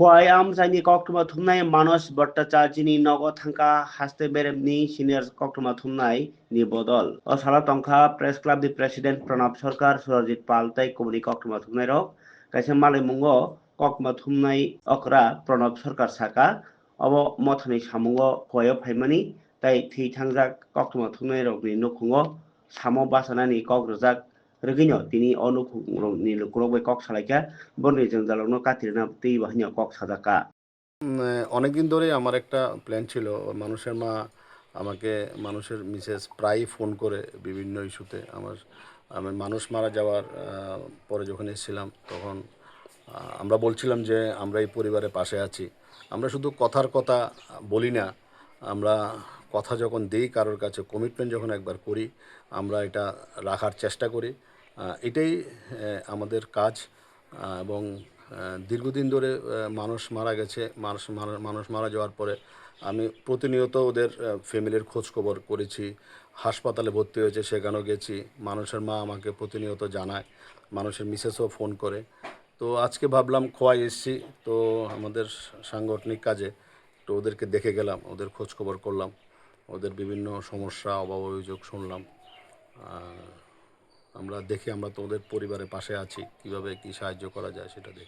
Khoayam Zani Koktuma Tumnai Manos Bhattacharjini Nogo Thanka Haste Beremni Senior Koktuma Tumnai Ni Bodol. O Sala Tongkha Press Club the President Pranab Sarkar Surajit Paltai Komuni Koktuma Tumnai Rok Kaisa Malay Mungo Koktuma Tumnai Okra Pranab Sarkar Saka Abo Mothani Samungo Khoyo Phaimani Tai Thi Thangjak Koktuma Tumnai Rok ni Nukhungo Samo Basanani Kokrajak Regino Tini Onu ni Lukurok Kok Salaika বন্যে জঞ্জালগ্ন কাতিরনা তেই বাহিনী cock সাজাকা অনেকদিন ধরেই আমার একটা plan ছিল। মানুষের মা আমাকে মানুষের মিসেস প্রায়ই ফোন করে বিভিন্ন ইস্যুতে। আমি মানুষ মারা যাওয়ার পরে যখন এসেছিলাম তখন আমরা বলছিলাম যে আমরা এই পরিবারের পাশে আছি। আমরা শুধু কথার কথা বলি না, আমরা কথা যখন দেই কারোর কাছে, কমিটমেন্ট যখন একবার করি, আমরা এটা রাখার চেষ্টা করি। এটাই আমাদের কাজ। এবং দীর্ঘদিন ধরে মানুষ মারা গেছে। মানুষ মারা যাওয়ার পরে আমি প্রতিনিয়ত ওদের ফ্যামিলির খোঁজখবর করেছি। হাসপাতালে ভর্তি হয়েছে, সেখানেও গেছি। মানুষের মা আমাকে প্রতিনিয়ত জানায়, মানুষের মিসেসও ফোন করে। তো আজকে ভাবলাম খোয়াই এসেছি, তো আমাদের সাংগঠনিক কাজে তো ওদেরকে দেখে গেলাম, ওদের খোঁজখবর করলাম, ওদের বিভিন্ন সমস্যা অভাব অভিযোগ শুনলাম। আমরা তো ওদের পরিবারের পাশে আছি, কীভাবে কী সাহায্য করা যায় সেটা দেখি।